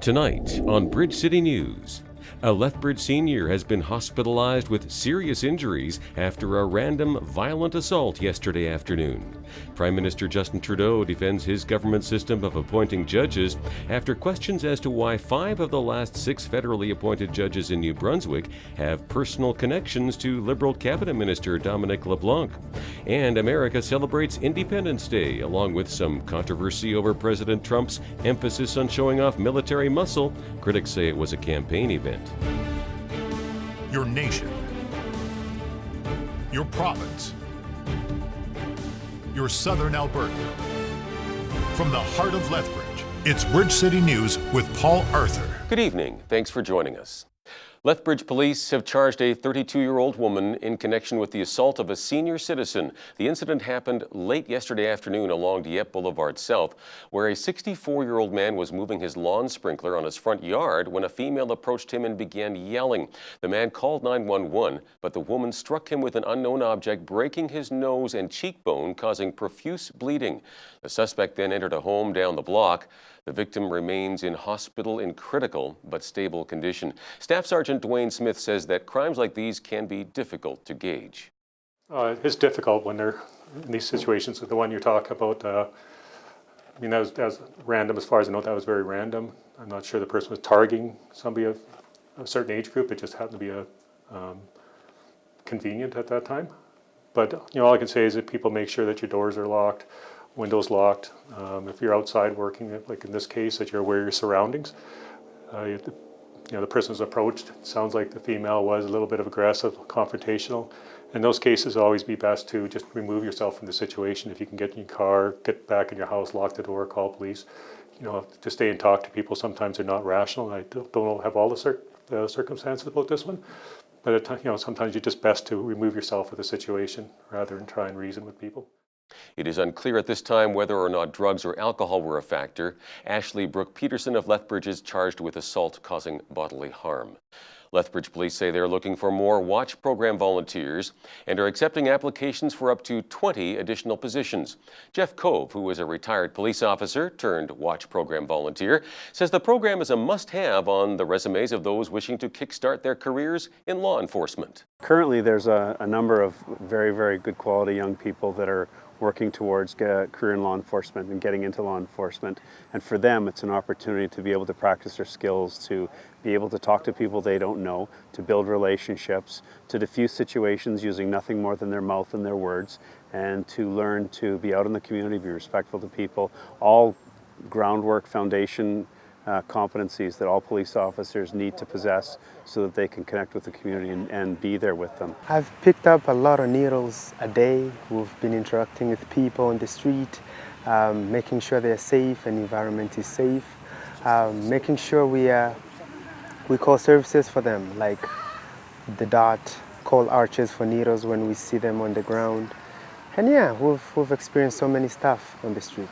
Tonight on Bridge City News, a Lethbridge senior has been hospitalized with serious injuries after a random violent assault yesterday afternoon. Prime Minister Justin Trudeau defends his government system of appointing judges after questions as to why 5 of the last 6 federally appointed judges in New Brunswick have personal connections to Liberal Cabinet Minister Dominic LeBlanc. And America celebrates Independence Day, along with some controversy over President Trump's emphasis on showing off military muscle. Critics say it was a campaign event. Your nation, your province, your southern Alberta. From the heart of Lethbridge, it's Bridge City News with Paul Arthur. Good evening. Thanks for joining us. Lethbridge police have charged a 32-year-old woman in connection with the assault of a senior citizen. The incident happened late yesterday afternoon along Dieppe Boulevard South, where a 64-year-old man was moving his lawn sprinkler on his front yard when a female approached him and began yelling. The man called 911, but the woman struck him with an unknown object, breaking his nose and cheekbone, causing profuse bleeding. The suspect then entered a home down the block. The victim remains in hospital in critical but stable condition. Staff Sergeant Dwayne Smith says that crimes like these can be difficult to gauge. It's difficult when they're in these situations. The one you're talking about, that was random. As far as I know, that was very random. I'm not sure the person was targeting somebody of a certain age group. It just happened to be convenient at that time. But all I can say is that people make sure that your doors are locked, windows locked. If you're outside working, like in this case, that you're aware of your surroundings. The person was approached. It sounds like the female was a little bit of aggressive, confrontational. In those cases, always be best to just remove yourself from the situation. If you can get in your car, get back in your house, lock the door, call police. To stay and talk to people. Sometimes they're not rational. I don't have all the circumstances about this one, but sometimes it's just best to remove yourself from the situation rather than try and reason with people. It is unclear at this time whether or not drugs or alcohol were a factor. Ashley Brooke Peterson of Lethbridge is charged with assault causing bodily harm. Lethbridge police say they're looking for more Watch program volunteers and are accepting applications for up to 20 additional positions. Jeff Cove, who is a retired police officer turned Watch program volunteer, says the program is a must-have on the resumes of those wishing to kickstart their careers in law enforcement. Currently, there's a number of very, very good quality young people that are working towards a career in law enforcement and getting into law enforcement. And for them, it's an opportunity to be able to practice their skills, to be able to talk to people they don't know, to build relationships, to diffuse situations using nothing more than their mouth and their words, and to learn to be out in the community, be respectful to people, all groundwork, foundation competencies that all police officers need to possess so that they can connect with the community and be there with them. I've picked up a lot of needles a day. We've been interacting with people on the street, making sure they're safe and the environment is safe, making sure we call services for them, like the DOT, call archers for needles when we see them on the ground. And yeah, we've experienced so many stuff on the street.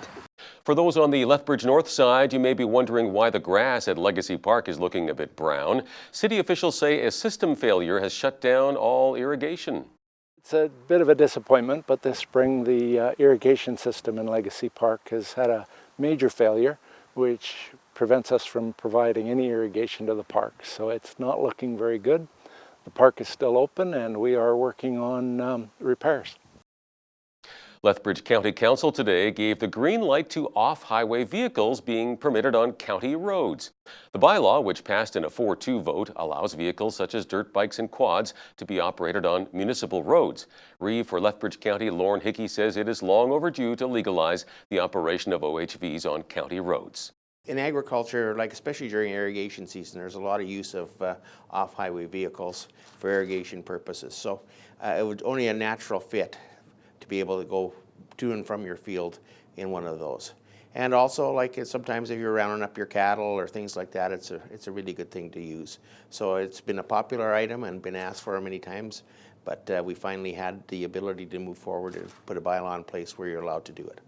For those on the Lethbridge north side, you may be wondering why the grass at Legacy Park is looking a bit brown. City officials say a system failure has shut down all irrigation. It's a bit of a disappointment, but this spring the irrigation system in Legacy Park has had a major failure, which prevents us from providing any irrigation to the park. So it's not looking very good. The park is still open and we are working on repairs. Lethbridge County Council today gave the green light to off-highway vehicles being permitted on county roads. The bylaw, which passed in a 4-2 vote, allows vehicles such as dirt bikes and quads to be operated on municipal roads. Reeve for Lethbridge County, Lauren Hickey, says it is long overdue to legalize the operation of OHVs on county roads. In agriculture, especially during irrigation season, there's a lot of use of off-highway vehicles for irrigation purposes. So it was only a natural fit to be able to go to and from your field in one of those. And also, sometimes if you're rounding up your cattle or things like that, it's a really good thing to use. So it's been a popular item and been asked for many times, but we finally had the ability to move forward and put a bylaw in place where you're allowed to do it.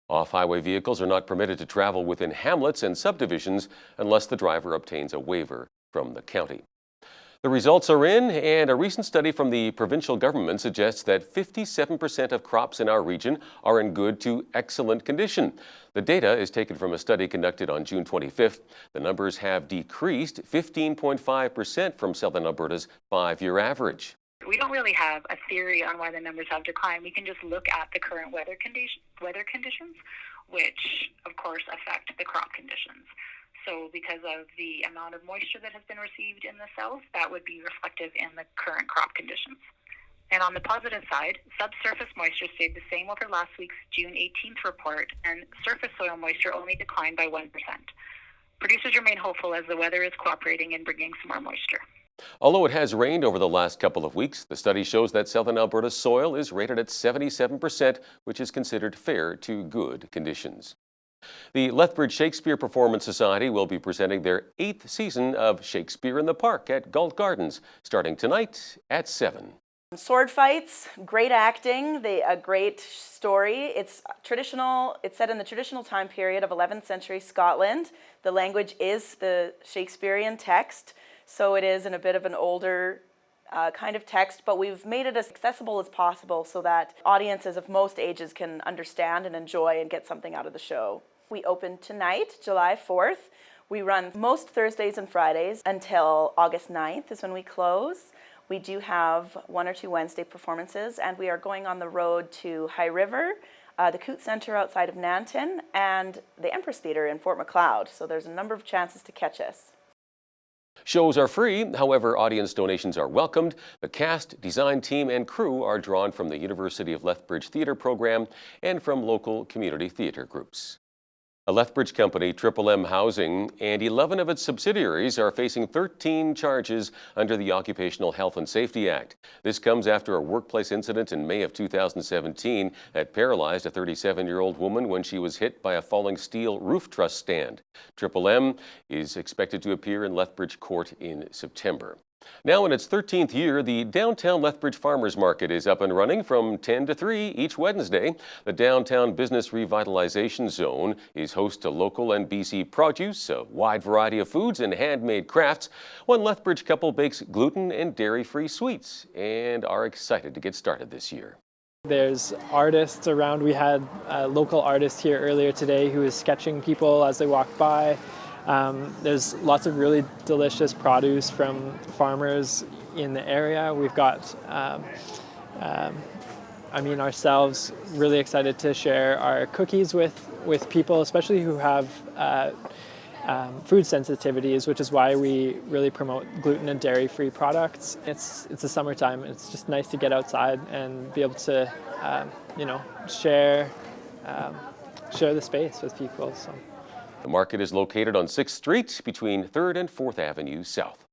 Off-highway vehicles are not permitted to travel within hamlets and subdivisions unless the driver obtains a waiver from the county. The results are in, and a recent study from the provincial government suggests that 57% of crops in our region are in good to excellent condition. The data is taken from a study conducted on June 25th. The numbers have decreased 15.5% from Southern Alberta's 5-year average. We don't really have a theory on why the numbers have declined. We can just look at the current weather conditions, which of course affect the crop conditions. So because of the amount of moisture that has been received in the south, that would be reflective in the current crop conditions. And on the positive side, subsurface moisture stayed the same over last week's June 18th report, and surface soil moisture only declined by 1%. Producers remain hopeful as the weather is cooperating in bringing some more moisture. Although it has rained over the last couple of weeks, the study shows that Southern Alberta's soil is rated at 77%, which is considered fair to good conditions. The Lethbridge Shakespeare Performance Society will be presenting their 8th season of Shakespeare in the Park at Galt Gardens, starting tonight at 7. Sword fights, great acting, a great story. It's traditional. It's set in the traditional time period of 11th century Scotland. The language is the Shakespearean text, so it is in a bit of an older kind of text, but we've made it as accessible as possible so that audiences of most ages can understand and enjoy and get something out of the show. We open tonight, July 4th. We run most Thursdays and Fridays until August 9th is when we close. We do have 1 or 2 Wednesday performances, and we are going on the road to High River, the Coote Centre outside of Nanton, and the Empress Theatre in Fort Macleod. So there's a number of chances to catch us. Shows are free, however, audience donations are welcomed. The cast, design team, and crew are drawn from the University of Lethbridge Theatre program and from local community theatre groups. A Lethbridge company, Triple M Housing, and 11 of its subsidiaries are facing 13 charges under the Occupational Health and Safety Act. This comes after a workplace incident in May of 2017 that paralyzed a 37-year-old woman when she was hit by a falling steel roof truss stand. Triple M is expected to appear in Lethbridge Court in September. Now in its 13th year, the Downtown Lethbridge Farmers Market is up and running from 10 to 3 each Wednesday. The Downtown Business Revitalization Zone is host to local and BC produce, a wide variety of foods and handmade crafts. One Lethbridge couple bakes gluten and dairy-free sweets and are excited to get started this year. There's artists around. We had a local artist here earlier today who was sketching people as they walked by. There's lots of really delicious produce from farmers in the area. We've got, ourselves really excited to share our cookies with people, especially who have food sensitivities, which is why we really promote gluten and dairy-free products. It's the summertime. It's just nice to get outside and be able to, share the space with people. So. The market is located on 6th Street between 3rd and 4th Avenue South.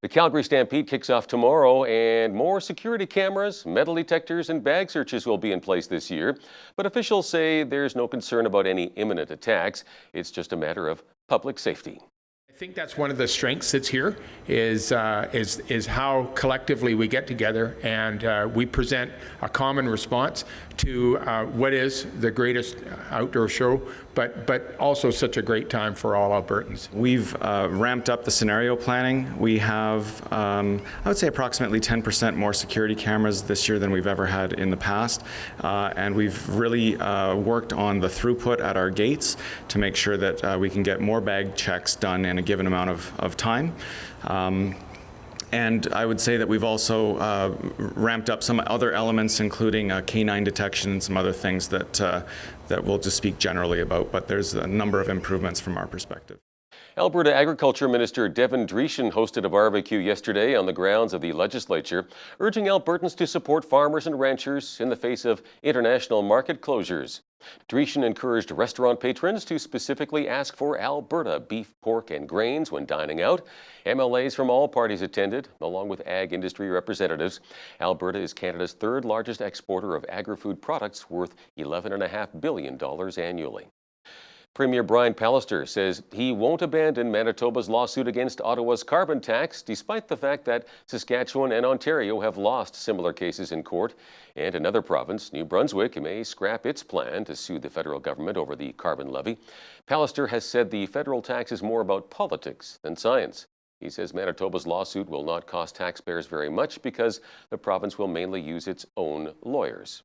The Calgary Stampede kicks off tomorrow, and more security cameras, metal detectors, and bag searches will be in place this year. But officials say there's no concern about any imminent attacks. It's just a matter of public safety. I think that's one of the strengths that's here is how collectively we get together and we present a common response to what is the greatest outdoor show, but also such a great time for all Albertans. We've ramped up the scenario planning. We have, I would say, approximately 10% more security cameras this year than we've ever had in the past, and we've really worked on the throughput at our gates to make sure that we can get more bag checks done in a given amount of time. And I would say that we've also ramped up some other elements, including canine detection and some other things that we'll just speak generally about, but there's a number of improvements from our perspective. Alberta Agriculture Minister Devin Dreeshen hosted a barbecue yesterday on the grounds of the legislature, urging Albertans to support farmers and ranchers in the face of international market closures. Dreeshen encouraged restaurant patrons to specifically ask for Alberta beef, pork, and grains when dining out. MLAs from all parties attended, along with ag industry representatives. Alberta is Canada's 3rd largest exporter of agri-food products, worth $11.5 billion annually. Premier Brian Pallister says he won't abandon Manitoba's lawsuit against Ottawa's carbon tax, despite the fact that Saskatchewan and Ontario have lost similar cases in court. And another province, New Brunswick, may scrap its plan to sue the federal government over the carbon levy. Pallister has said the federal tax is more about politics than science. He says Manitoba's lawsuit will not cost taxpayers very much because the province will mainly use its own lawyers.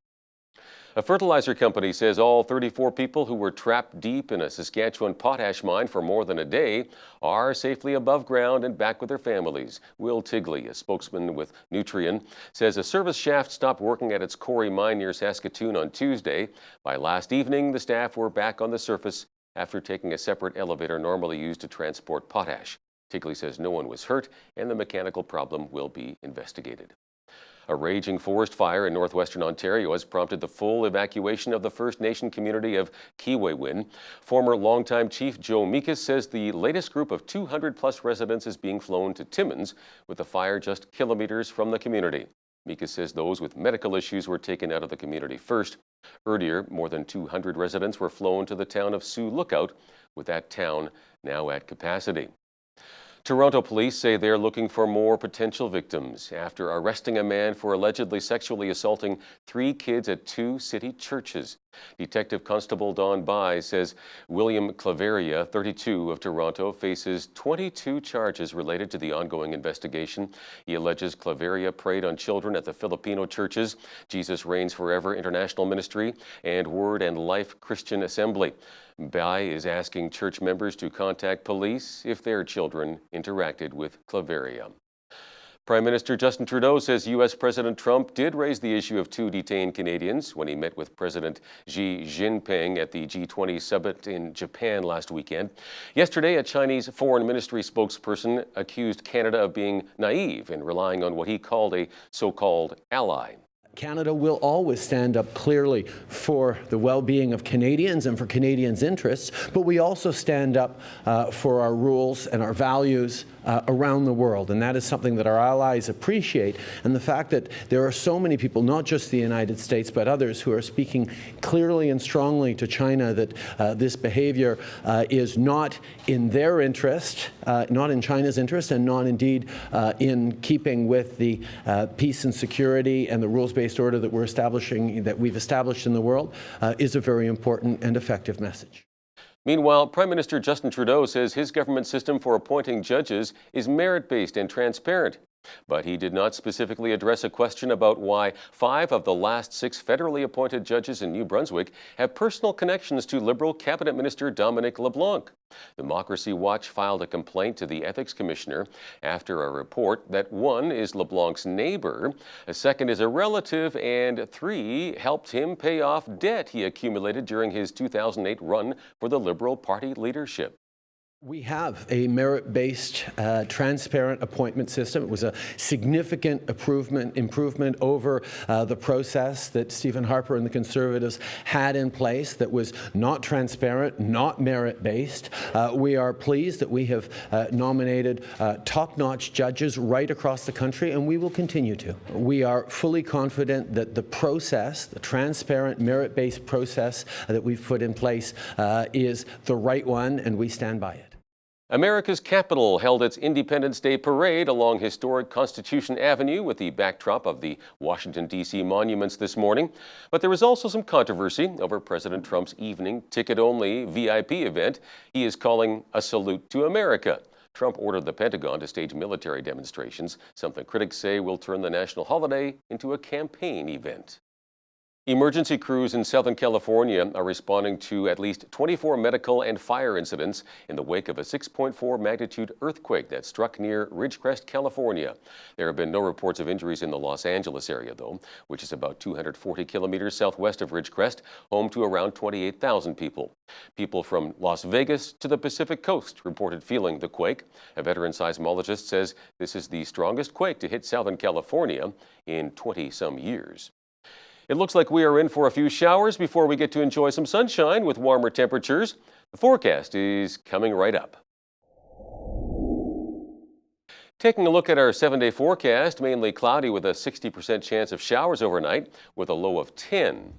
A fertilizer company says all 34 people who were trapped deep in a Saskatchewan potash mine for more than a day are safely above ground and back with their families. Will Tigley, a spokesman with Nutrien, says a service shaft stopped working at its Corey mine near Saskatoon on Tuesday. By last evening, the staff were back on the surface after taking a separate elevator normally used to transport potash. Tigley says no one was hurt and the mechanical problem will be investigated. A raging forest fire in northwestern Ontario has prompted the full evacuation of the First Nation community of Kiiwewin. Former longtime Chief Joe Meekus says the latest group of 200-plus residents is being flown to Timmins, with the fire just kilometers from the community. Meekus says those with medical issues were taken out of the community first. Earlier, more than 200 residents were flown to the town of Sioux Lookout, with that town now at capacity. Toronto police say they're looking for more potential victims after arresting a man for allegedly sexually assaulting 3 kids at 2 city churches. Detective Constable Don Bai says William Claveria, 32, of Toronto, faces 22 charges related to the ongoing investigation. He alleges Claveria preyed on children at the Filipino churches, Jesus Reigns Forever International Ministry, and Word and Life Christian Assembly. Bai is asking church members to contact police if their children interacted with Claveria. Prime Minister Justin Trudeau says U.S. President Trump did raise the issue of 2 detained Canadians when he met with President Xi Jinping at the G20 summit in Japan last weekend. Yesterday, a Chinese foreign ministry spokesperson accused Canada of being naive and relying on what he called a so-called ally. Canada will always stand up clearly for the well-being of Canadians and for Canadians' interests, but we also stand up for our rules and our values around the world, and that is something that our allies appreciate. And the fact that there are so many people, not just the United States, but others, who are speaking clearly and strongly to China that this behavior is not in their interest, not in China's interest, and not indeed in keeping with the peace and security and the rules-based order that we've established in the world, is a very important and effective message. Meanwhile, Prime Minister Justin Trudeau says his government system for appointing judges is merit-based and transparent. But he did not specifically address a question about why 5 of the last 6 federally appointed judges in New Brunswick have personal connections to Liberal Cabinet Minister Dominic LeBlanc. Democracy Watch filed a complaint to the Ethics Commissioner after a report that 1 is LeBlanc's neighbor, a 2nd is a relative, and 3 helped him pay off debt he accumulated during his 2008 run for the Liberal Party leadership. We have a merit-based, transparent appointment system. It was a significant improvement over the process that Stephen Harper and the Conservatives had in place that was not transparent, not merit-based. We are pleased that we have nominated top-notch judges right across the country, and we will continue to. We are fully confident that the process, the transparent, merit-based process that we've put in place is the right one, and we stand by it. America's capital held its Independence Day parade along historic Constitution Avenue with the backdrop of the Washington, D.C. monuments this morning. But there was also some controversy over President Trump's evening ticket-only VIP event he is calling a salute to America. Trump ordered the Pentagon to stage military demonstrations, something critics say will turn the national holiday into a campaign event. Emergency crews in Southern California are responding to at least 24 medical and fire incidents in the wake of a 6.4 magnitude earthquake that struck near Ridgecrest, California. There have been no reports of injuries in the Los Angeles area, though, which is about 240 kilometers southwest of Ridgecrest, home to around 28,000 people. People from Las Vegas to the Pacific Coast reported feeling the quake. A veteran seismologist says this is the strongest quake to hit Southern California in 20-some years. It looks like we are in for a few showers before we get to enjoy some sunshine with warmer temperatures. The forecast is coming right up. Taking a look at our 7-day forecast, mainly cloudy with a 60% chance of showers overnight with a low of 10.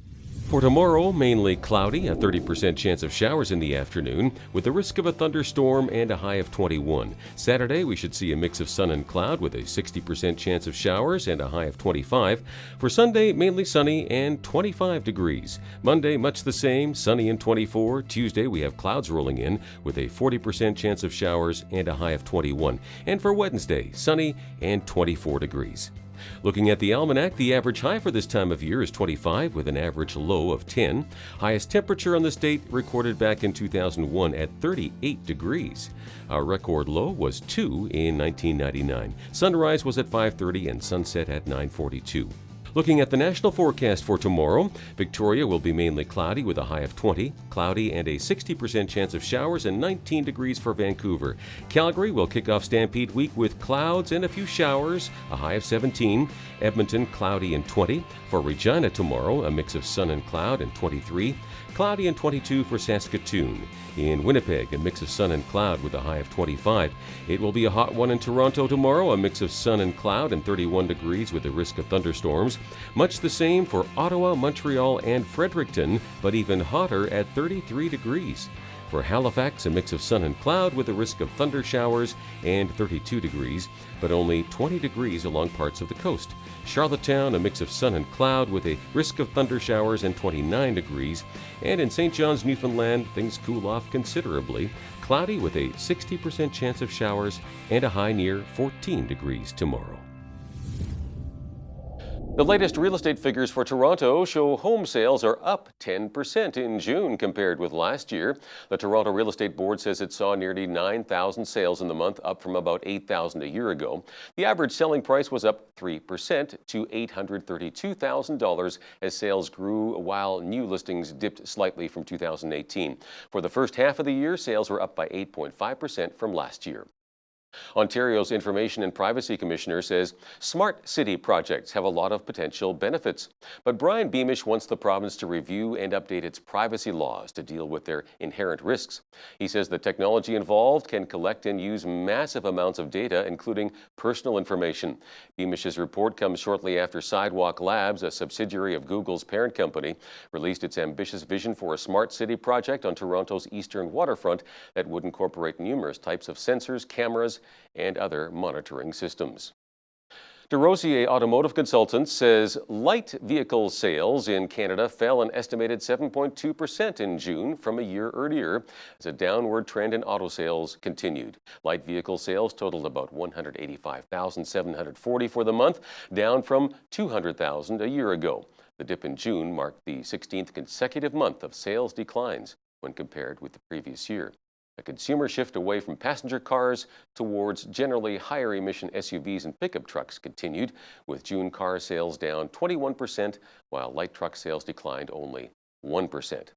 For tomorrow, mainly cloudy, a 30% chance of showers in the afternoon, with the risk of a thunderstorm and a high of 21. Saturday, we should see a mix of sun and cloud with a 60% chance of showers and a high of 25. For Sunday, mainly sunny and 25 degrees. Monday, much the same, sunny and 24. Tuesday, we have clouds rolling in with a 40% chance of showers and a high of 21. And for Wednesday, sunny and 24 degrees. Looking at the almanac, the average high for this time of year is 25 with an average low of 10. Highest temperature on this date recorded back in 2001 at 38 degrees. Our record low was 2 in 1999. Sunrise was at 5:30 and sunset at 9:42. Looking at the national forecast for tomorrow, Victoria will be mainly cloudy with a high of 20, cloudy and a 60% chance of showers, and 19 degrees for Vancouver. Calgary will kick off Stampede Week with clouds and a few showers, a high of 17. Edmonton, cloudy and 20. For Regina tomorrow, a mix of sun and cloud and 23. Cloudy and 22 for Saskatoon. In Winnipeg, a mix of sun and cloud with a high of 25. It will be a hot one in Toronto tomorrow, a mix of sun and cloud and 31 degrees with the risk of thunderstorms. Much the same for Ottawa, Montreal, and Fredericton, but even hotter at 33 degrees. For Halifax, a mix of sun and cloud with the risk of thunder showers and 32 degrees, but only 20 degrees along parts of the coast. Charlottetown, a mix of sun and cloud with a risk of thunder showers and 29 degrees. And in St. John's, Newfoundland, things cool off considerably. Cloudy with a 60% chance of showers and a high near 14 degrees tomorrow. The latest real estate figures for Toronto show home sales are up 10% in June compared with last year. The Toronto Real Estate Board says it saw nearly 9,000 sales in the month, up from about 8,000 a year ago. The average selling price was up 3% to $832,000 as sales grew while new listings dipped slightly from 2018. For the first half of the year, sales were up by 8.5% from last year. Ontario's Information and Privacy Commissioner says smart city projects have a lot of potential benefits. But Brian Beamish wants the province to review and update its privacy laws to deal with their inherent risks. He says the technology involved can collect and use massive amounts of data, including personal information. Beamish's report comes shortly after Sidewalk Labs, a subsidiary of Google's parent company, released its ambitious vision for a smart city project on Toronto's eastern waterfront that would incorporate numerous types of sensors, cameras, and other monitoring systems. DeRosier Automotive Consultants says light vehicle sales in Canada fell an estimated 7.2% in June from a year earlier as a downward trend in auto sales continued. Light vehicle sales totaled about 185,740 for the month, down from 200,000 a year ago. The dip in June marked the 16th consecutive month of sales declines when compared with the previous year. A consumer shift away from passenger cars towards generally higher emission SUVs and pickup trucks continued, with June car sales down 21%, while light truck sales declined only 1%.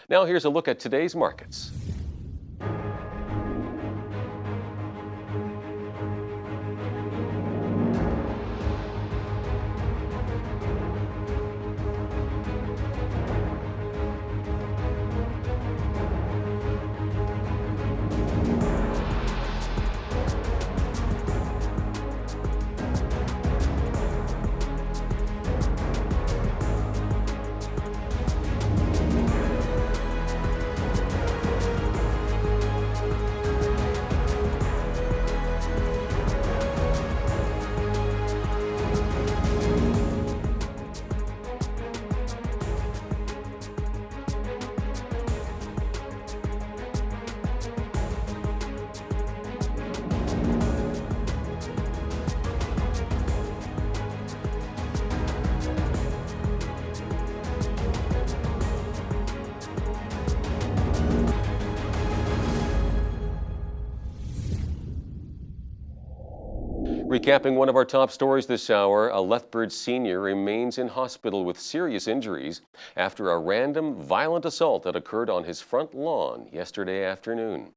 Now here's a look at today's markets. Recapping one of our top stories this hour, a Lethbridge senior remains in hospital with serious injuries after a random violent assault that occurred on his front lawn yesterday afternoon.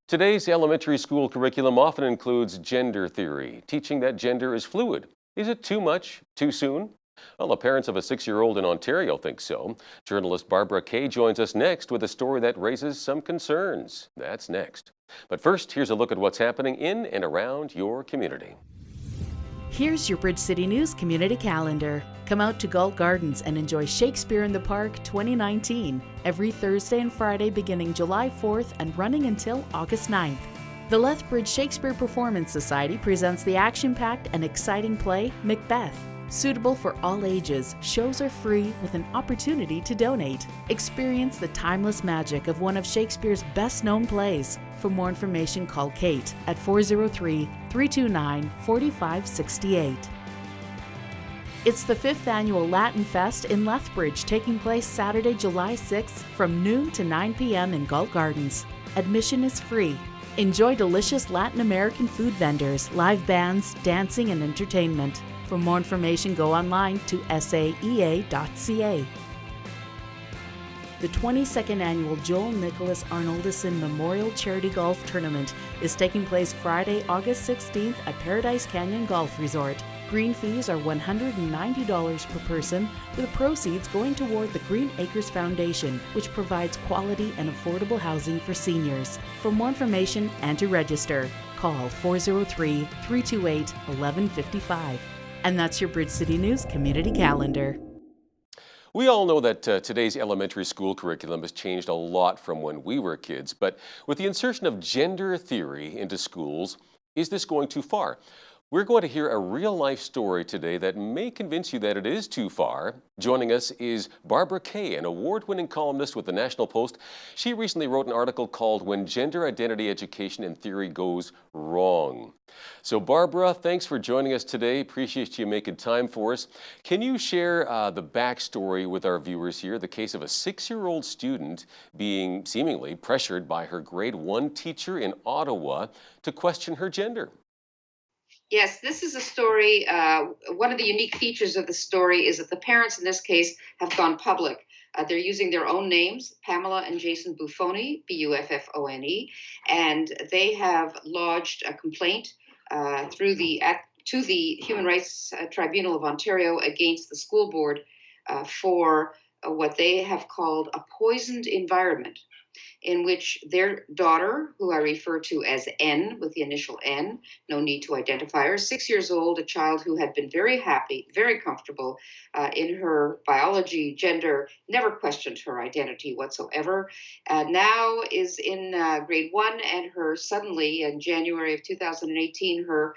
Today's elementary school curriculum often includes gender theory, teaching that gender is fluid. Is it too much, too soon? Well, the parents of a 6-year-old in Ontario think so. Journalist Barbara Kay joins us next with a story that raises some concerns. That's next. But first, here's a look at what's happening in and around your community. Here's your Bridge City News community calendar. Come out to Galt Gardens and enjoy Shakespeare in the Park 2019 every Thursday and Friday beginning July 4th and running until August 9th. The Lethbridge Shakespeare Performance Society presents the action-packed and exciting play Macbeth. Suitable for all ages, shows are free with an opportunity to donate. Experience the timeless magic of one of Shakespeare's best-known plays. For more information, call Kate at 403-329-4568. It's the 5th annual Latin Fest in Lethbridge, taking place Saturday, July 6th from noon to 9 p.m. in Galt Gardens. Admission is free. Enjoy delicious Latin American food vendors, live bands, dancing, and entertainment. For more information, go online to saea.ca. The 22nd annual Joel Nicholas Arnoldson Memorial Charity Golf Tournament is taking place Friday, August 16th at Paradise Canyon Golf Resort. Green fees are $190 per person, with the proceeds going toward the Green Acres Foundation, which provides quality and affordable housing for seniors. For more information and to register, call 403-328-1155. And that's your Bridge City News community calendar. We all know that today's elementary school curriculum has changed a lot from when we were kids, but with the insertion of gender theory into schools, is this going too far? We're going to hear a real-life story today that may convince you that it is too far. Joining us is Barbara Kay, an award-winning columnist with the National Post. She recently wrote an article called When Gender Identity Education and Theory Goes Wrong. So Barbara, thanks for joining us today. Appreciate you making time for us. Can you share the backstory with our viewers here, the case of a 6-year-old student being seemingly pressured by her grade 1 teacher in Ottawa to question her gender? Yes, this is a story. One of the unique features of the story is that the parents in this case have gone public. They're using their own names, Pamela and Jason Buffoni, B-U-F-F-O-N-E, and they have lodged a complaint to the Human Rights Tribunal of Ontario against the school board for what they have called a poisoned environment, in which their daughter, who I refer to as N with the initial N, no need to identify her, 6 years old, a child who had been very happy, very comfortable in her biology, gender, never questioned her identity whatsoever, now is in grade 1, and suddenly in January of 2018, her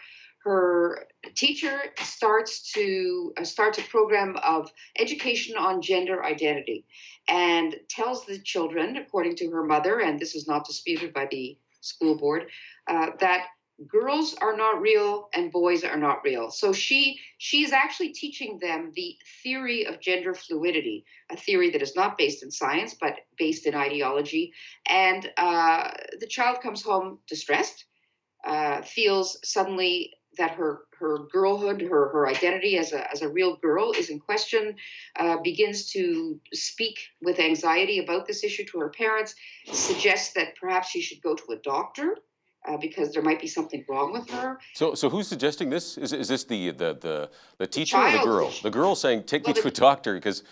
teacher starts a program of education on gender identity and tells the children, according to her mother, and this is not disputed by the school board, that girls are not real and boys are not real. So she's actually teaching them the theory of gender fluidity, a theory that is not based in science, but based in ideology. And the child comes home distressed, feels suddenly that her girlhood, her identity as a real girl is in question, begins to speak with anxiety about this issue to her parents, suggests that perhaps she should go to a doctor because there might be something wrong with her. So who's suggesting this? Is this the teacher or the girl? The girl saying, take me to a doctor because,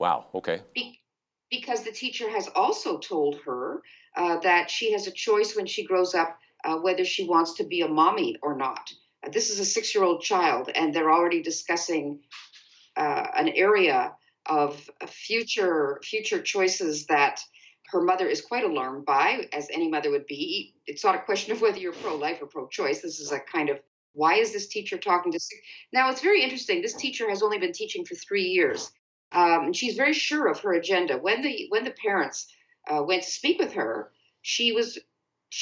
wow, okay. Because the teacher has also told her that she has a choice when she grows up whether she wants to be a mommy or not. This is a 6-year-old child, and they're already discussing an area of future choices that her mother is quite alarmed by, as any mother would be. It's not a question of whether you're pro-life or pro-choice. This is a kind of, why is this teacher talking to? Now, it's very interesting. This teacher has only been teaching for 3 years. And she's very sure of her agenda. When the parents went to speak with her, she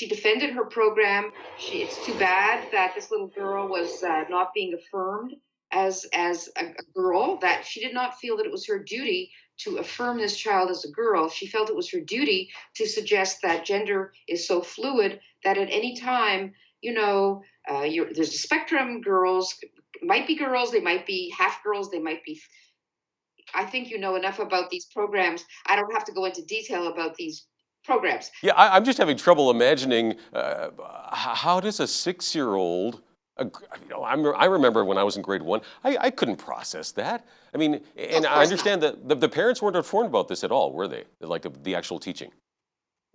defended her program. It's too bad that this little girl was not being affirmed as a girl, that she did not feel that it was her duty to affirm this child as a girl. She felt it was her duty to suggest that gender is so fluid that at any time, there's a spectrum. Girls might be girls, they might be half girls, they might be. I think you know enough about these programs. I don't have to go into detail about these programs. Yeah, I'm just having trouble imagining how does a 6-year-old, I remember when I was in grade 1, I couldn't process that. I mean, and I understand that the parents weren't informed about this at all, were they? Like the actual teaching?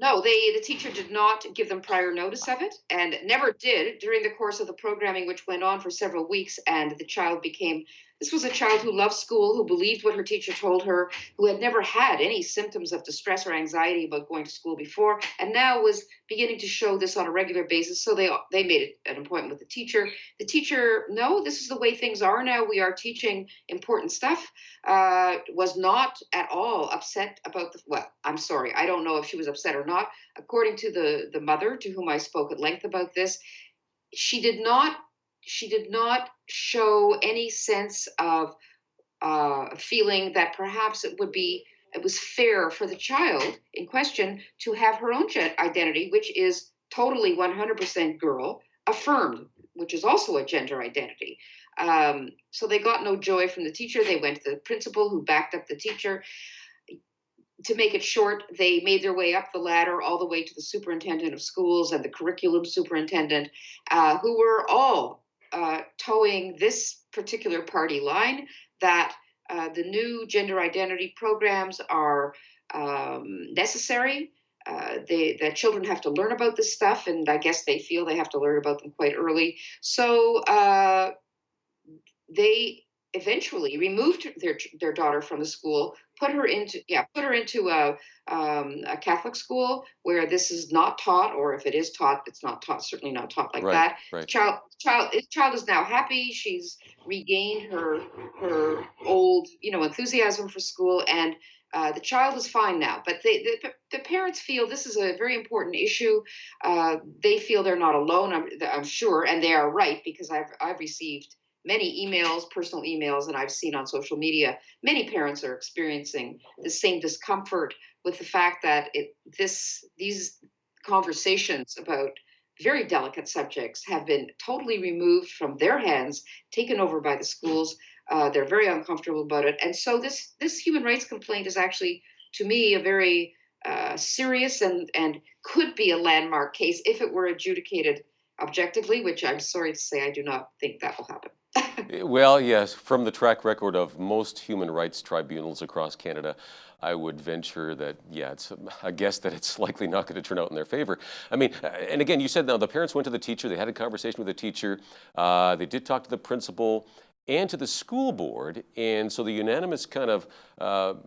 No, the teacher did not give them prior notice of it, and never did during the course of the programming, which went on for several weeks. And the child became, this was a child who loved school, who believed what her teacher told her, who had never had any symptoms of distress or anxiety about going to school before, and now was beginning to show this on a regular basis. So they made an appointment with the teacher. The teacher, no, this is the way things are now. We are teaching important stuff. Was not at all upset about the, well, I'm sorry, I don't know if she was upset or not. According to the mother to whom I spoke at length about this, she did not show any sense of feeling that perhaps it was fair for the child in question to have her own identity, which is totally 100% girl, affirmed, which is also a gender identity. So they got no joy from the teacher. They went to the principal, who backed up the teacher. To make it short, they made their way up the ladder all the way to the superintendent of schools and the curriculum superintendent, who were all towing this particular party line, that the new gender identity programs are necessary. That children have to learn about this stuff, and I guess they feel they have to learn about them quite early. So they eventually removed their daughter from the school, put her into a Catholic school where this is not taught, or if it is taught, it's not taught, certainly not taught like that. Right. Child is now happy. She's regained her old enthusiasm for school, and the child is fine now. But the parents feel this is a very important issue. They feel they're not alone. I'm sure, and they are right, because I've received many emails, personal emails, and I've seen on social media, many parents are experiencing the same discomfort with the fact that these conversations about very delicate subjects have been totally removed from their hands, taken over by the schools. They're very uncomfortable about it. And so this human rights complaint is actually, to me, a very serious and could be a landmark case if it were adjudicated objectively, which I'm sorry to say I do not think that will happen. Well, yes, from the track record of most human rights tribunals across Canada, I would venture that, yeah, it's a guess that it's likely not going to turn out in their favor. I mean, and again, you said now the parents went to the teacher, they had a conversation with the teacher, they did talk to the principal and to the school board, and so the unanimous kind of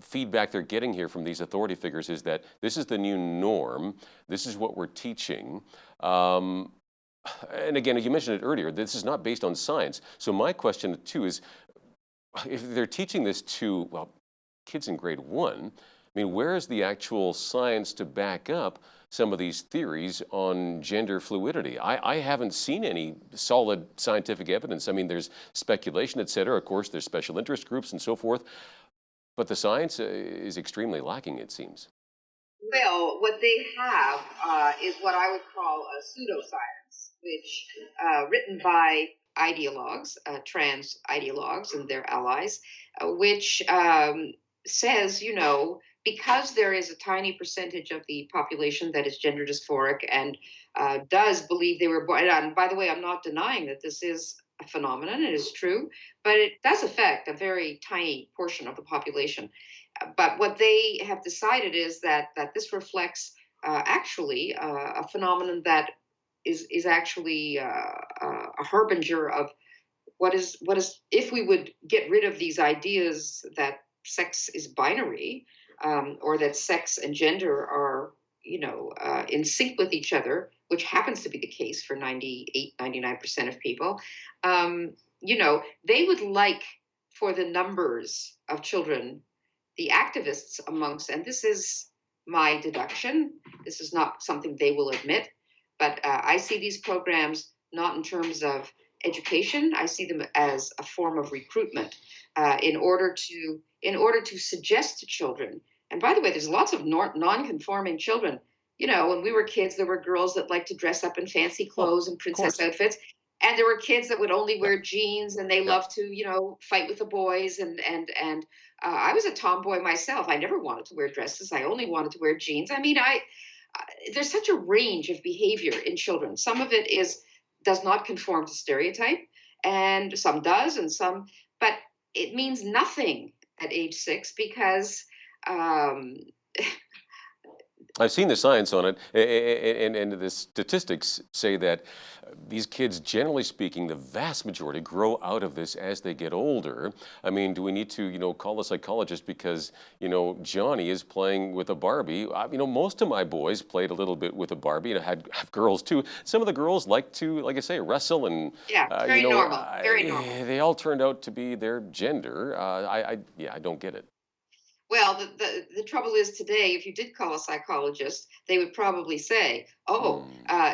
feedback they're getting here from these authority figures is that this is the new norm, this is what we're teaching. And again, you mentioned it earlier, this is not based on science. So my question too is, if they're teaching this to, well, kids in grade 1, I mean, where is the actual science to back up some of these theories on gender fluidity? I haven't seen any solid scientific evidence. I mean, there's speculation, et cetera. Of course, there's special interest groups and so forth. But the science is extremely lacking, it seems. Well, what they have is what I would call a pseudoscience, which written by ideologues, trans ideologues and their allies, which says, because there is a tiny percentage of the population that is gender dysphoric and does believe they were born. And by the way, I'm not denying that this is a phenomenon. It is true, but it does affect a very tiny portion of the population. But what they have decided is that this reflects actually a phenomenon that is actually a harbinger of what is if we would get rid of these ideas that sex is binary, or that sex and gender are in sync with each other, which happens to be the case for 99% of people. They would like for the numbers of children, the activists amongst, and this is my deduction, this is not something they will admit, but I see these programs not in terms of education. I see them as a form of recruitment in order to suggest to children. And by the way, there's lots of non-conforming children. When we were kids, there were girls that liked to dress up in fancy clothes and princess outfits. And there were kids that would only wear jeans, and they loved to, fight with the boys. And I was a tomboy myself. I never wanted to wear dresses. I only wanted to wear jeans. I mean, there's such a range of behavior in children. Some of it does not conform to stereotype, and some does, but it means nothing at age 6 because I've seen the science on it, and the statistics say that these kids, generally speaking, the vast majority grow out of this as they get older. I mean, do we need to, call a psychologist because, Johnny is playing with a Barbie? Most of my boys played a little bit with a Barbie, and I have girls too. Some of the girls like to, like I say, wrestle, and Yeah, very normal. Very normal. they all turned out to be their gender. I don't get it. Well, the trouble is today, if you did call a psychologist, they would probably say, "Oh,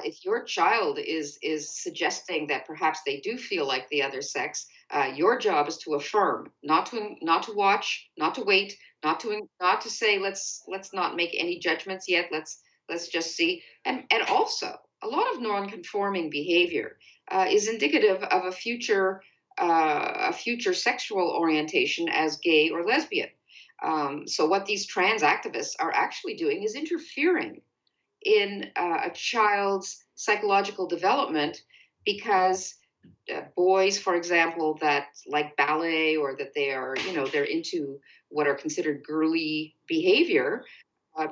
if your child is suggesting that perhaps they do feel like the other sex, your job is to affirm, not to watch, not to wait, not to say let's not make any judgments yet. Let's just see." And also, a lot of non-conforming behavior is indicative of a future sexual orientation as gay or lesbian. So what these trans activists are actually doing is interfering in a child's psychological development because boys, for example, that like ballet or that they're into what are considered girly behavior,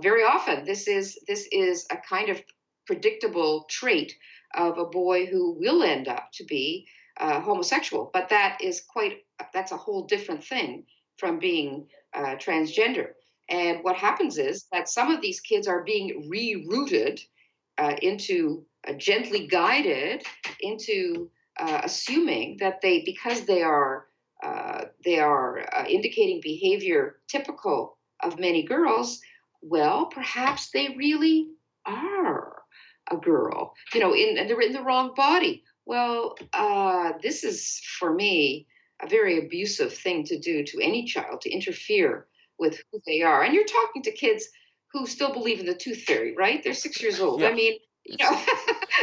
very often this is a kind of predictable trait of a boy who will end up to be homosexual. But that's a whole different thing from being transgender. And what happens is that some of these kids are being rerouted gently guided into assuming that because they are indicating behavior typical of many girls, well, perhaps they really are a girl, and they're in the wrong body. Well, this is for me a very abusive thing to do to any child, to interfere with who they are. And you're talking to kids who still believe in the tooth fairy, right? They're 6 years old. Yeah. I mean,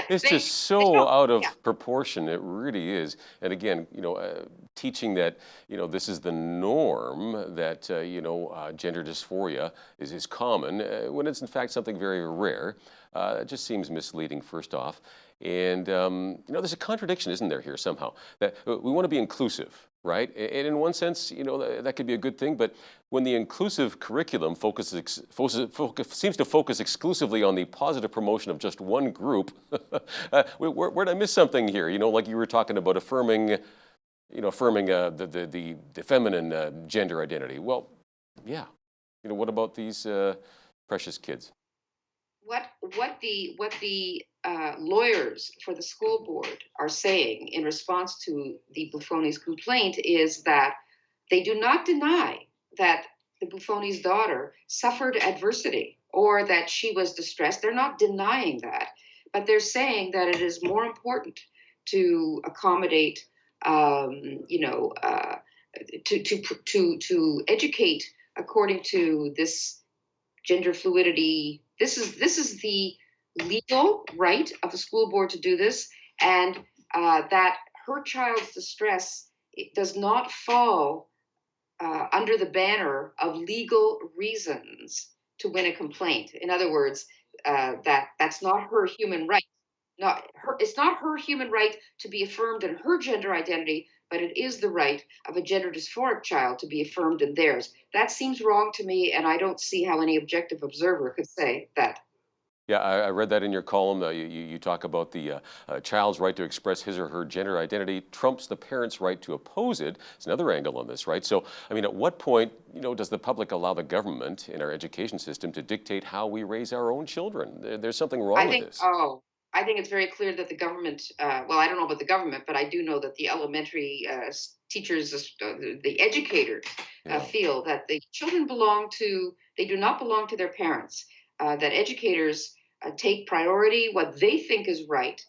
It's they, just so out of proportion. It really is. And again, teaching that, this is the norm, that, gender dysphoria is common, when it's in fact something very rare. It just seems misleading, first off. And, there's a contradiction, isn't there, here somehow? That we want to be inclusive, right? And in one sense, that could be a good thing. But when the inclusive curriculum seems to focus exclusively on the positive promotion of just one group, where'd I miss something here? Like you were talking about affirming the feminine gender identity. Well, yeah. What about these precious kids? what the lawyers for the school board are saying in response to the Buffoni's complaint is that they do not deny that the Buffoni's daughter suffered adversity or that she was distressed. They're not denying that, but they're saying that it is more important to accommodate, to educate according to this gender fluidity. This is the legal right of the school board to do this, and that her child's distress does not fall under the banner of legal reasons to win a complaint. In other words, that's not her human right. It's not her human right to be affirmed in her gender identity, but it is the right of a gender dysphoric child to be affirmed in theirs. That seems wrong to me, and I don't see how any objective observer could say that. Yeah, I read that in your column. You talk about the child's right to express his or her gender identity trumps the parent's right to oppose it. It's another angle on this, right? So, I mean, at what point, does the public allow the government in our education system to dictate how we raise our own children? There's something wrong with this. I think it's very clear that the government, well, I don't know about the government, but I do know that the elementary teachers, the educators, feel that the children they do not belong to their parents, that educators take priority what they think is right.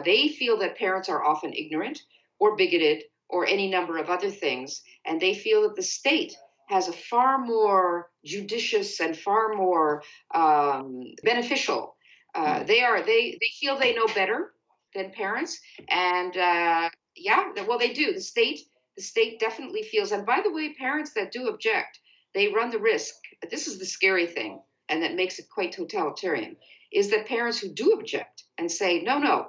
They feel that parents are often ignorant or bigoted or any number of other things, and they feel that the state has a far more judicious and far more beneficial. They feel they know better than parents, and well, they do. The state definitely feels. And by the way, parents that do object, they run the risk. This is the scary thing, and that makes it quite totalitarian. Is that parents who do object and say, no,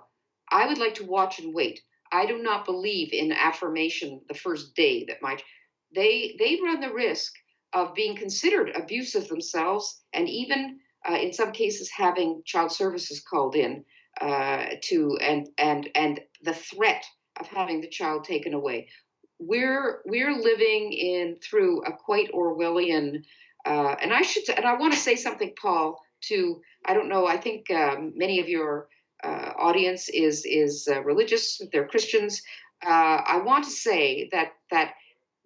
I would like to watch and wait. I do not believe in affirmation the first day that they run the risk of being considered abusive themselves and even in some cases having child services called in and the threat of having the child taken away. We're living through a quite Orwellian, and I want to say something, Paul. To I don't know. I think many of your audience is religious. They're Christians. I want to say that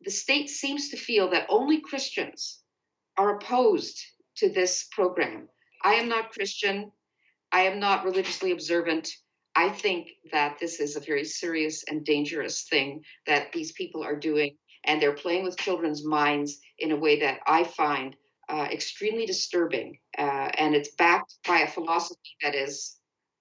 the state seems to feel that only Christians are opposed to this program. I am not Christian. I am not religiously observant. I think that this is a very serious and dangerous thing that these people are doing, and they're playing with children's minds in a way that I find extremely disturbing. And it's backed by a philosophy that is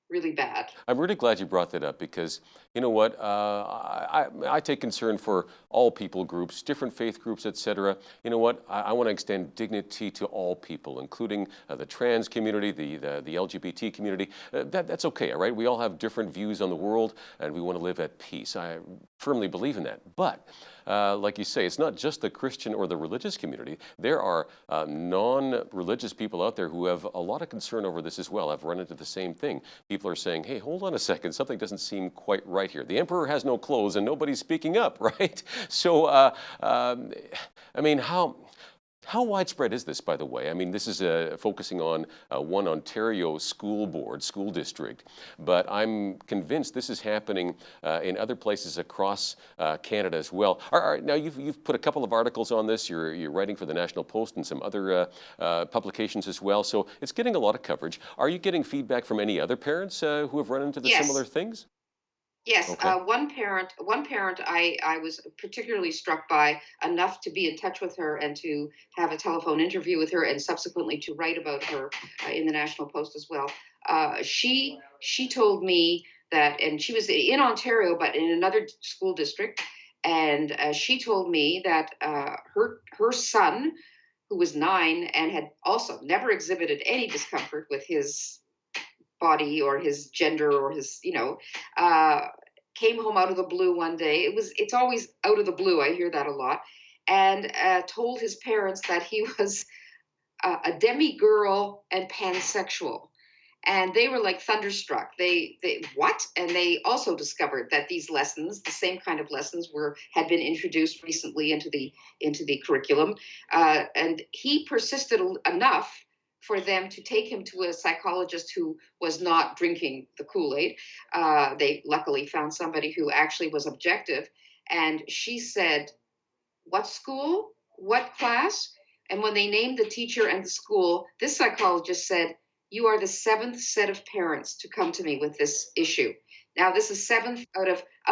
really bad. I'm really glad you brought that up because, you know what, I take concern for all people groups, different faith groups, etc. You know what, I want to extend dignity to all people, including the trans community, the LGBT community. That's okay, all right? We all have different views on the world and we want to live at peace. I firmly believe in that. But like you say, it's not just the Christian or the religious community. There are non-religious people out there who have a lot of concern over this as well. I've run into the same thing. People are saying, hey, hold on a second, something doesn't seem quite right here. The emperor has no clothes and nobody's speaking up, right? So, I mean, how widespread is this, by the way? I mean, this is focusing on one Ontario school board, school district, but I'm convinced this is happening in other places across Canada as well. Now, you've put a couple of articles on this. You're writing for the National Post and some other publications as well, so it's getting a lot of coverage. Are you getting feedback from any other parents who have run into the similar things? Yes, Okay. one parent I was particularly struck by enough to be in touch with her and to have a telephone interview with her and subsequently to write about her in the National Post as well. She told me that, and she was in Ontario, but in another school district, and she told me that her son, who was 9 and had also never exhibited any discomfort with his body or his gender or his, came home out of the blue one day. It's always out of the blue. I hear that a lot. And told his parents that he was a demi-girl and pansexual. And they were like thunderstruck. They what? And they also discovered that these lessons, the same kind of lessons, had been introduced recently into the curriculum. And he persisted enough for them to take him to a psychologist who was not drinking the Kool-Aid. They luckily found somebody who actually was objective. And she said, what school? What class? And when they named the teacher and the school, this psychologist said, you are the 7th set of parents to come to me with this issue. Now, this is 7th out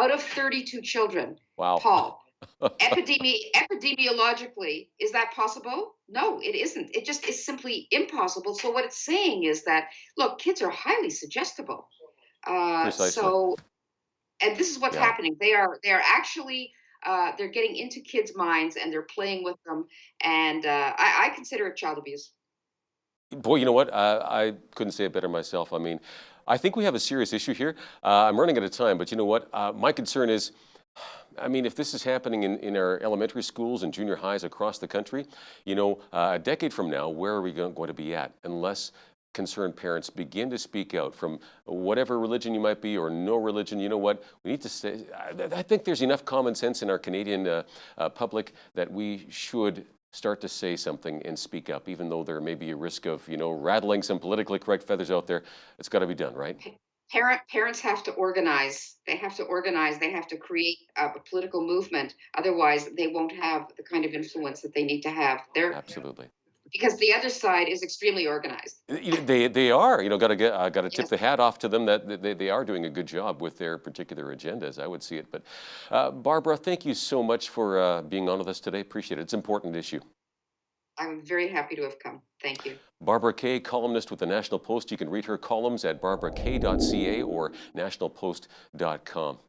of 32 children. Wow. Paul, epidemiologically, is that possible? No, it isn't. It just is simply impossible. So what it's saying is that, look, kids are highly suggestible. Precisely. And this is what's happening. They are actually they're getting into kids' minds and they're playing with them. And I consider it child abuse. Boy, you know what? I couldn't say it better myself. I mean, I think we have a serious issue here. I'm running out of time, but you know what? My concern is, I mean, if this is happening in our elementary schools and junior highs across the country, you know, a decade from now, where are we going to be at unless concerned parents begin to speak out from whatever religion you might be or no religion? You know what? We need to say, I think there's enough common sense in our Canadian public that we should start to say something and speak up, even though there may be a risk of, you know, rattling some politically correct feathers out there. It's got to be done, right? Parents have to organize. They have to organize. They have to create a political movement. Otherwise, they won't have the kind of influence that they need to have. Absolutely. Because the other side is extremely organized. They are, you know, got to tip the hat off to them that they are doing a good job with their particular agendas. I would see it. But Barbara, thank you so much for being on with us today. Appreciate it. It's an important issue. I'm very happy to have come. Thank you. Barbara Kay, columnist with the National Post. You can read her columns at barbarakay.ca or nationalpost.com.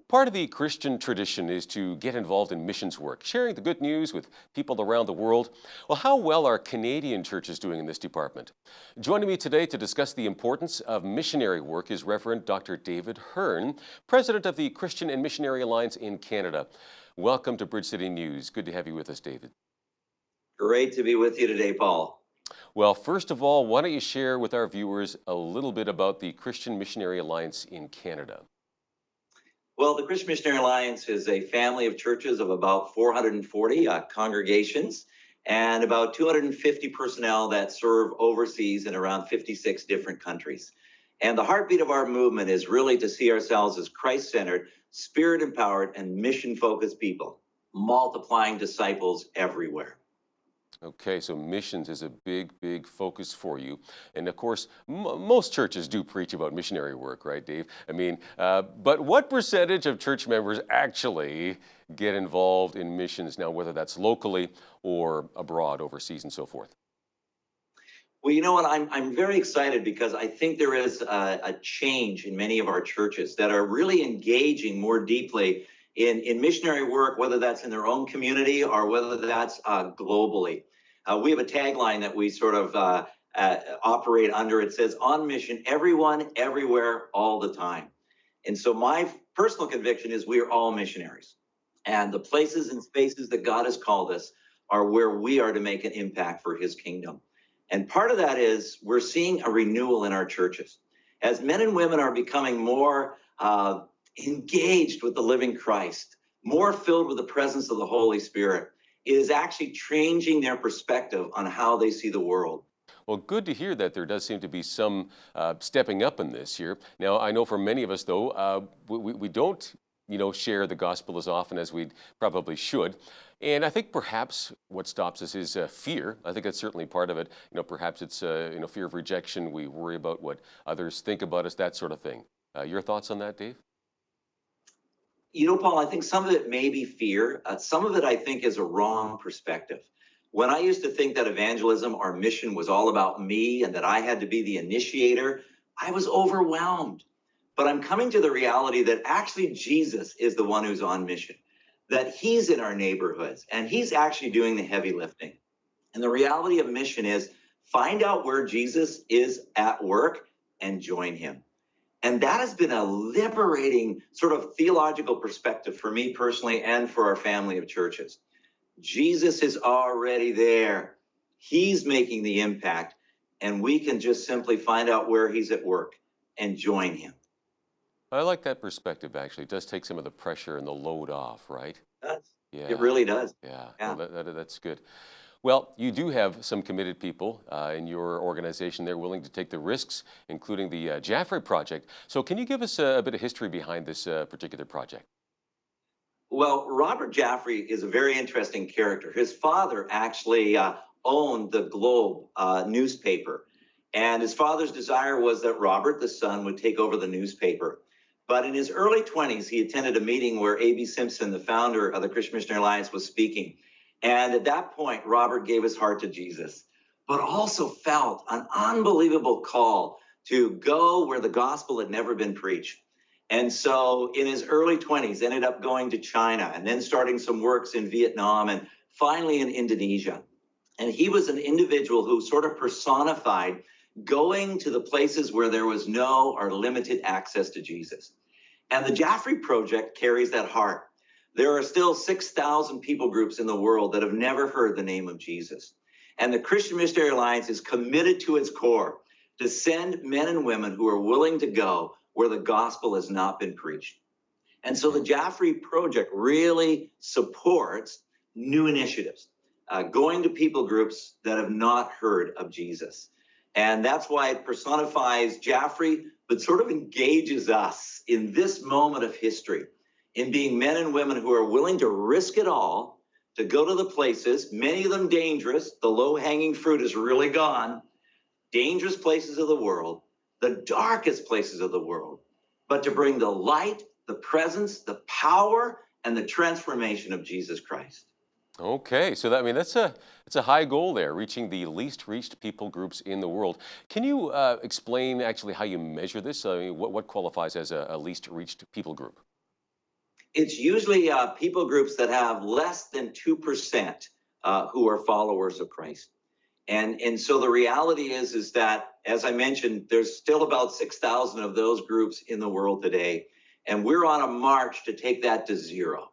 Part of the Christian tradition is to get involved in missions work, sharing the good news with people around the world. Well, how well are Canadian churches doing in this department? Joining me today to discuss the importance of missionary work is Reverend Dr. David Hearn, President of the Christian and Missionary Alliance in Canada. Welcome to Bridge City News. Good to have you with us, David. Great to be with you today, Paul. Well, first of all, why don't you share with our viewers a little bit about the Christian Missionary Alliance in Canada? Well, the Christian Missionary Alliance is a family of churches of about 440 congregations and about 250 personnel that serve overseas in around 56 different countries. And the heartbeat of our movement is really to see ourselves as Christ-centered, spirit-empowered, and mission-focused people, multiplying disciples everywhere. Okay, so missions is a big, big focus for you. And of course, most churches do preach about missionary work, right, Dave? I mean, but what percentage of church members actually get involved in missions now, whether that's locally or abroad, overseas, and so forth? Well, you know what? I'm very excited because I think there is a change in many of our churches that are really engaging more deeply in missionary work, whether that's in their own community or whether that's globally. We have a tagline that we sort of operate under. It says, on mission, everyone, everywhere, all the time. And so my personal conviction is we are all missionaries. And the places and spaces that God has called us are where we are to make an impact for his kingdom. And part of that is we're seeing a renewal in our churches. As men and women are becoming more engaged with the living Christ, more filled with the presence of the Holy Spirit, it is actually changing their perspective on how they see the world. Well, good to hear that there does seem to be some stepping up in this here. Now, I know for many of us, though, we don't, share the gospel as often as we probably should. And I think perhaps what stops us is fear. I think that's certainly part of it. Perhaps it's fear of rejection. We worry about what others think about us, that sort of thing. Your thoughts on that, Dave? Paul, I think some of it may be fear. Some of it, I think, is a wrong perspective. When I used to think that evangelism or mission was all about me and that I had to be the initiator, I was overwhelmed. But I'm coming to the reality that actually Jesus is the one who's on mission, that he's in our neighborhoods and he's actually doing the heavy lifting. And the reality of mission is find out where Jesus is at work and join him. And that has been a liberating sort of theological perspective for me personally and for our family of churches. Jesus is already there. He's making the impact, and we can just simply find out where he's at work and join him. I like that perspective, actually. It does take some of the pressure and the load off, right? It does. Yeah. It really does. Yeah, Yeah. Well, that's good. Well, you do have some committed people in your organization. They're willing to take the risks, including the Jaffrey Project. So can you give us a bit of history behind this particular project? Well, Robert Jaffrey is a very interesting character. His father actually owned the Globe newspaper. And his father's desire was that Robert, the son, would take over the newspaper. But in his early 20s, he attended a meeting where A.B. Simpson, the founder of the Christian Missionary Alliance, was speaking. And at that point, Robert gave his heart to Jesus, but also felt an unbelievable call to go where the gospel had never been preached. And so in his early 20s, ended up going to China and then starting some works in Vietnam and finally in Indonesia. And he was an individual who sort of personified going to the places where there was no or limited access to Jesus. And the Jaffrey Project carries that heart. There are still 6,000 people groups in the world that have never heard the name of Jesus. And the Christian Missionary Alliance is committed to its core to send men and women who are willing to go where the gospel has not been preached. And so the Jaffrey Project really supports new initiatives, going to people groups that have not heard of Jesus. And that's why it personifies Jaffrey, but sort of engages us in this moment of history, in being men and women who are willing to risk it all to go to the places, many of them dangerous, the low-hanging fruit is really gone, dangerous places of the world, the darkest places of the world, but to bring the light, the presence, the power, and the transformation of Jesus Christ. Okay, so that's a high goal there, reaching the least reached people groups in the world. Can you explain actually how you measure this? I mean, what qualifies as a least reached people group? It's usually people groups that have less than 2% who are followers of Christ. And so the reality is that, as I mentioned, there's still about 6,000 of those groups in the world today. And we're on a march to take that to zero.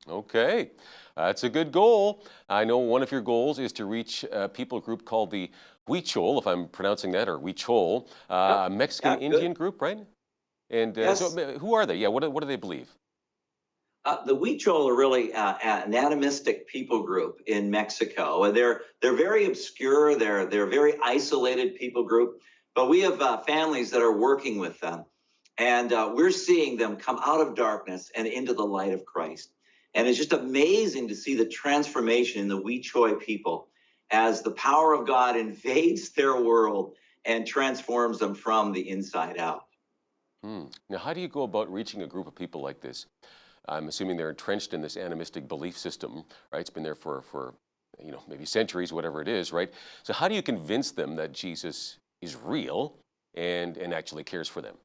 Okay. That's a good goal. I know one of your goals is to reach a people group called the Huichol, if I'm pronouncing that, or Huichol, a Mexican Indian group, right? And Yes. so who are they? Yeah, what do they believe? The Huichol are really an animistic people group in Mexico. And they're very obscure. They're a very isolated people group. But we have families that are working with them. And we're seeing them come out of darkness and into the light of Christ. And it's just amazing to see the transformation in the Huichol people as the power of God invades their world and transforms them from the inside out. Now, how do you go about reaching a group of people like this? I'm assuming they're entrenched in this animistic belief system, right? It's been there for maybe centuries, whatever it is, right? So how do you convince them that Jesus is real and actually cares for them?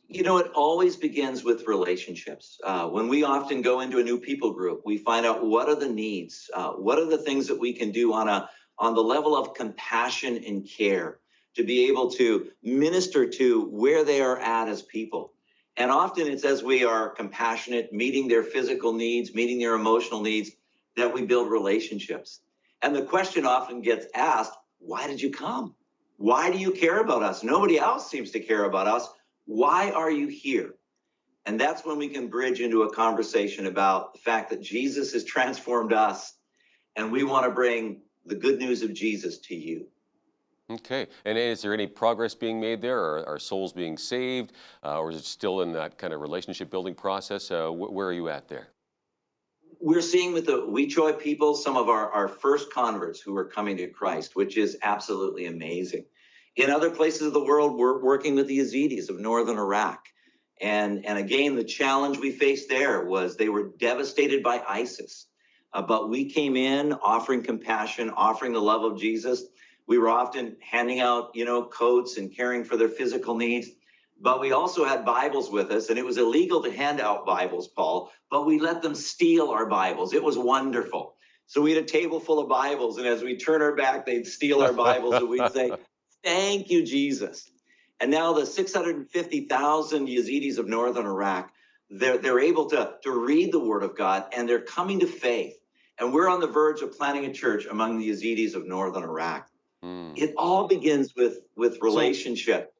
You know, it always begins with relationships. When we often go into a new people group, we find out what are the needs, what are the things that we can do on the level of compassion and care to be able to minister to where they are at as people. And often it's as we are compassionate, meeting their physical needs, meeting their emotional needs, that we build relationships. And the question often gets asked, why did you come? Why do you care about us? Nobody else seems to care about us. Why are you here? And that's when we can bridge into a conversation about the fact that Jesus has transformed us, and we want to bring the good news of Jesus to you. Okay. And is there any progress being made there? Are souls being saved? Or is it still in that kind of relationship building process? Where are you at there? We're seeing with the Huichol people some of our first converts who are coming to Christ, which is absolutely amazing. In other places of the world, we're working with the Yazidis of northern Iraq. And again, the challenge we faced there was they were devastated by ISIS. But we came in offering compassion, offering the love of Jesus. We were often handing out, coats and caring for their physical needs. But we also had Bibles with us, and it was illegal to hand out Bibles, Paul, but we let them steal our Bibles. It was wonderful. So we had a table full of Bibles, and as we turn our back, they'd steal our Bibles, and we'd say, thank you, Jesus. And now the 650,000 Yazidis of northern Iraq, they're able to read the Word of God, and they're coming to faith. And we're on the verge of planting a church among the Yazidis of northern Iraq. It all begins with relationship.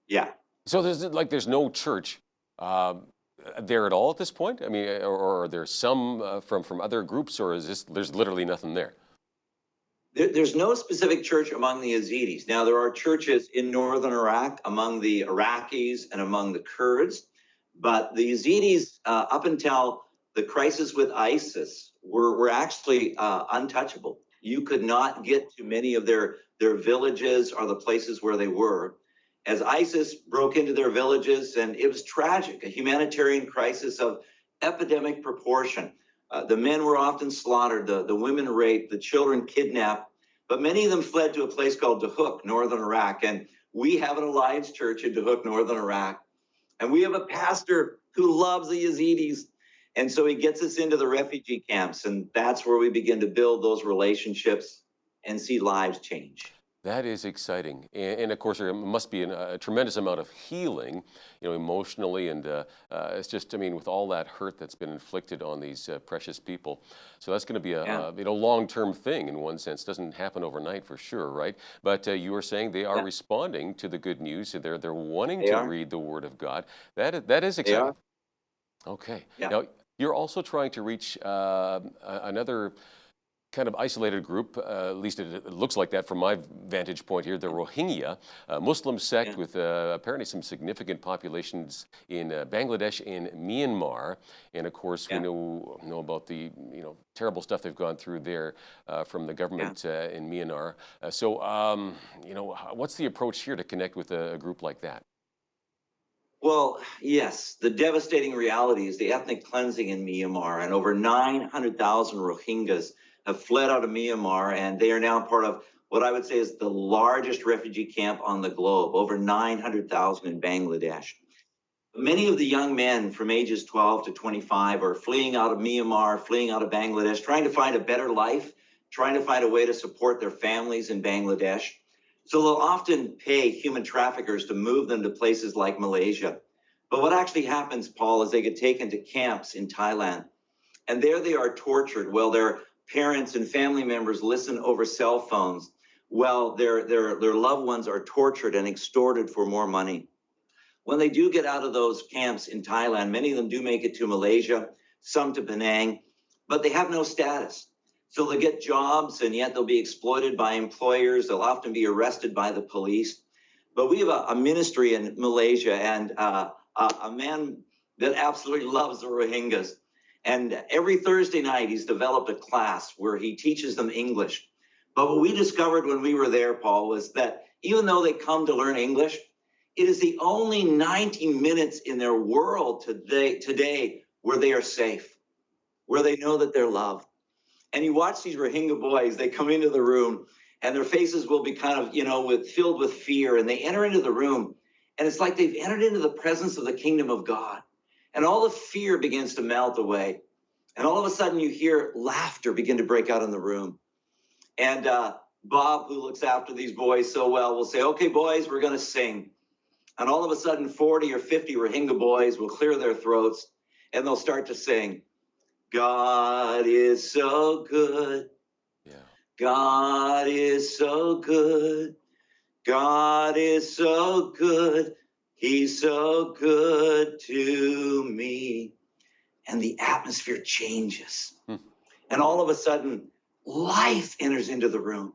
Yeah. So there's no church there at all at this point? I mean, or are there some from other groups, or there's literally nothing there? There's no specific church among the Yazidis. Now, there are churches in northern Iraq among the Iraqis and among the Kurds, but the Yazidis, up until the crisis with ISIS, were actually untouchable. You could not get to many of their villages or the places where they were, as ISIS broke into their villages, and it was tragic, a humanitarian crisis of epidemic proportion. The men were often slaughtered, the women raped, the children kidnapped, but many of them fled to a place called Dahuk, northern Iraq. And we have an Alliance church in Dahuk, northern Iraq. And we have a pastor who loves the Yazidis. And so he gets us into the refugee camps, and that's where we begin to build those relationships and see lives change. That is exciting. And of course, there must be a tremendous amount of healing, emotionally. And it's just, with all that hurt that's been inflicted on these precious people. So that's going to be a long-term thing in one sense. Doesn't happen overnight for sure, right? But you were saying they are responding to the good news. So they're wanting to read the Word of God. That is exciting. Okay. Yeah. Now, you're also trying to reach another kind of isolated group, at least it looks like that from my vantage point here, the Rohingya, a Muslim sect with apparently some significant populations in Bangladesh and Myanmar. And of course, we know about the terrible stuff they've gone through there from the government in Myanmar. So, what's the approach here to connect with a group like that? Well, yes, the devastating reality is the ethnic cleansing in Myanmar, and over 900,000 Rohingyas have fled out of Myanmar, and they are now part of what I would say is the largest refugee camp on the globe, over 900,000 in Bangladesh. Many of the young men from ages 12 to 25 are fleeing out of Myanmar, fleeing out of Bangladesh, trying to find a better life, trying to find a way to support their families in Bangladesh. So they'll often pay human traffickers to move them to places like Malaysia. But what actually happens, Paul, is they get taken to camps in Thailand. And there they are tortured while their parents and family members listen over cell phones, while their loved ones are tortured and extorted for more money. When they do get out of those camps in Thailand, many of them do make it to Malaysia, some to Penang, but they have no status. So they'll get jobs, and yet they'll be exploited by employers. They'll often be arrested by the police. But we have a ministry in Malaysia, and a man that absolutely loves the Rohingyas. And every Thursday night, he's developed a class where he teaches them English. But what we discovered when we were there, Paul, was that even though they come to learn English, it is the only 90 minutes in their world today where they are safe, where they know that they're loved. And you watch these Rohingya boys, they come into the room and their faces will be kind of, filled with fear, and they enter into the room and it's like they've entered into the presence of the kingdom of God. And all the fear begins to melt away. And all of a sudden you hear laughter begin to break out in the room. And Bob, who looks after these boys so well, will say, "Okay, boys, we're going to sing." And all of a sudden, 40 or 50 Rohingya boys will clear their throats and they'll start to sing, "God is so good. Yeah. God is so good. God is so good. He's so good to me." And the atmosphere changes. And all of a sudden, life enters into the room.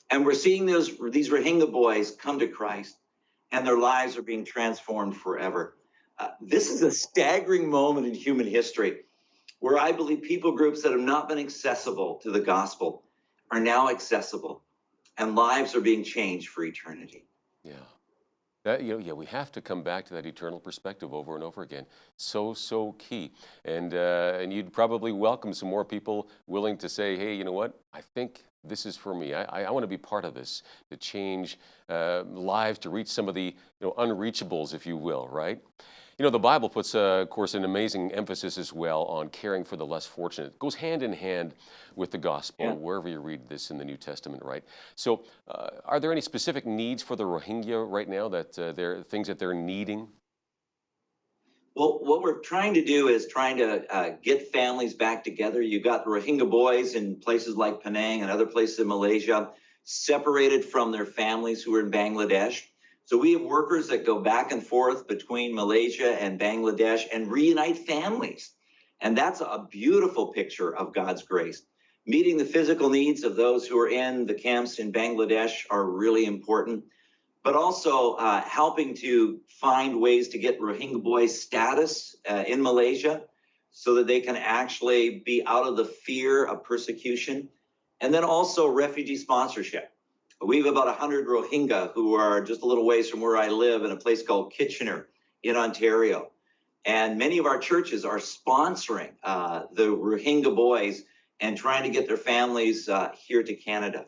And we're seeing these Rohingya boys come to Christ, and their lives are being transformed forever. This is a staggering moment in human history where I believe people groups that have not been accessible to the gospel are now accessible, and lives are being changed for eternity. Yeah. We have to come back to that eternal perspective over and over again. So key. And you'd probably welcome some more people willing to say, "Hey, you know what? I think this is for me. I want to be part of this, to change lives, to reach some of the unreachables, if you will, right?" The Bible puts, of course, an amazing emphasis as well on caring for the less fortunate. It goes hand in hand with the gospel, wherever you read this in the New Testament, right? So are there any specific needs for the Rohingya right now, that things that they're needing? Well, what we're trying to do is trying to get families back together. You've got Rohingya boys in places like Penang and other places in Malaysia, separated from their families who are in Bangladesh. So we have workers that go back and forth between Malaysia and Bangladesh and reunite families. And that's a beautiful picture of God's grace. Meeting the physical needs of those who are in the camps in Bangladesh are really important, but also helping to find ways to get Rohingya boys status in Malaysia so that they can actually be out of the fear of persecution. And then also refugee sponsorship. We have about 100 Rohingya who are just a little ways from where I live in a place called Kitchener in Ontario. And many of our churches are sponsoring the Rohingya boys and trying to get their families here to Canada.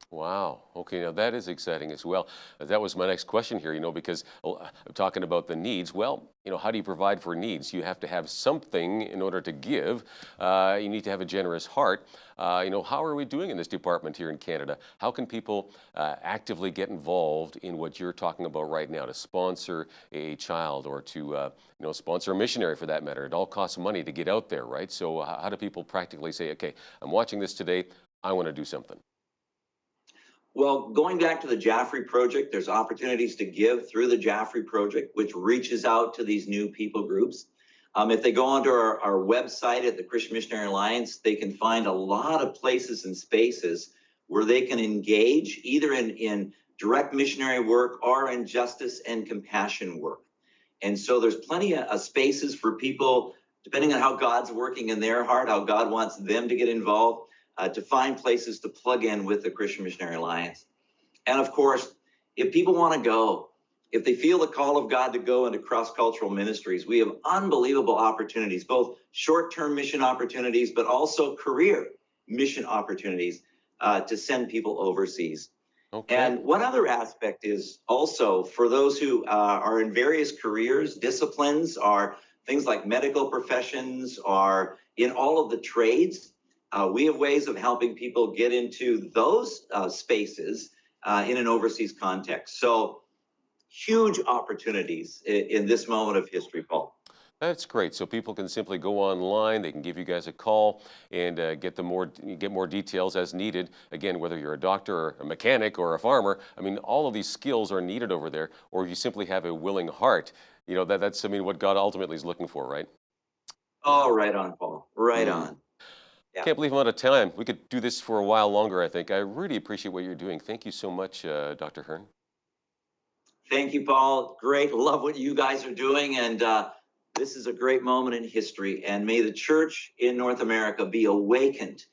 Wow. Okay, now that is exciting as well. That was my next question here, because I'm talking about the needs. Well, how do you provide for needs? You have to have something in order to give. You need to have a generous heart. How are we doing in this department here in Canada? How can people actively get involved in what you're talking about right now, to sponsor a child or to sponsor a missionary for that matter? It all costs money to get out there, right? So how do people practically say, "Okay, I'm watching this today, I want to do something"? Well, going back to the Jaffrey Project, there's opportunities to give through the Jaffrey Project, which reaches out to these new people groups. If they go onto our website at the Christian Missionary Alliance, they can find a lot of places and spaces where they can engage either in direct missionary work or in justice and compassion work. And so there's plenty of spaces for people, depending on how God's working in their heart, how God wants them to get involved, to find places to plug in with the Christian Missionary Alliance. And of course, if people want to go, if they feel the call of God to go into cross-cultural ministries, we have unbelievable opportunities, both short-term mission opportunities, but also career mission opportunities to send people overseas. Okay. And one other aspect is also for those who are in various careers, disciplines, are things like medical professions, or in all of the trades. We have ways of helping people get into those spaces in an overseas context. So huge opportunities in this moment of history, Paul. That's great. So people can simply go online. They can give you guys a call and get more details as needed. Again, whether you're a doctor or a mechanic or a farmer, I mean, all of these skills are needed over there. Or if you simply have a willing heart, you know, that's what God ultimately is looking for, right? Oh, right on, Paul. Right on. Yeah. Can't believe I'm out of time. We could do this for a while longer, I think. I really appreciate what you're doing. Thank you so much, Dr. Hearn. Thank you, Paul. Great. Love what you guys are doing. And this is a great moment in history. And may the church in North America be awakened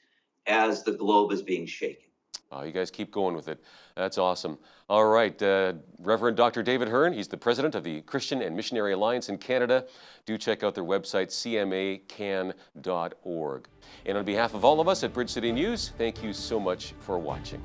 as the globe is being shaken. Oh, you guys keep going with it. That's awesome. All right, Reverend Dr. David Hearn, he's the president of the Christian and Missionary Alliance in Canada. Do check out their website, cmacan.org. And on behalf of all of us at Bridge City News, thank you so much for watching.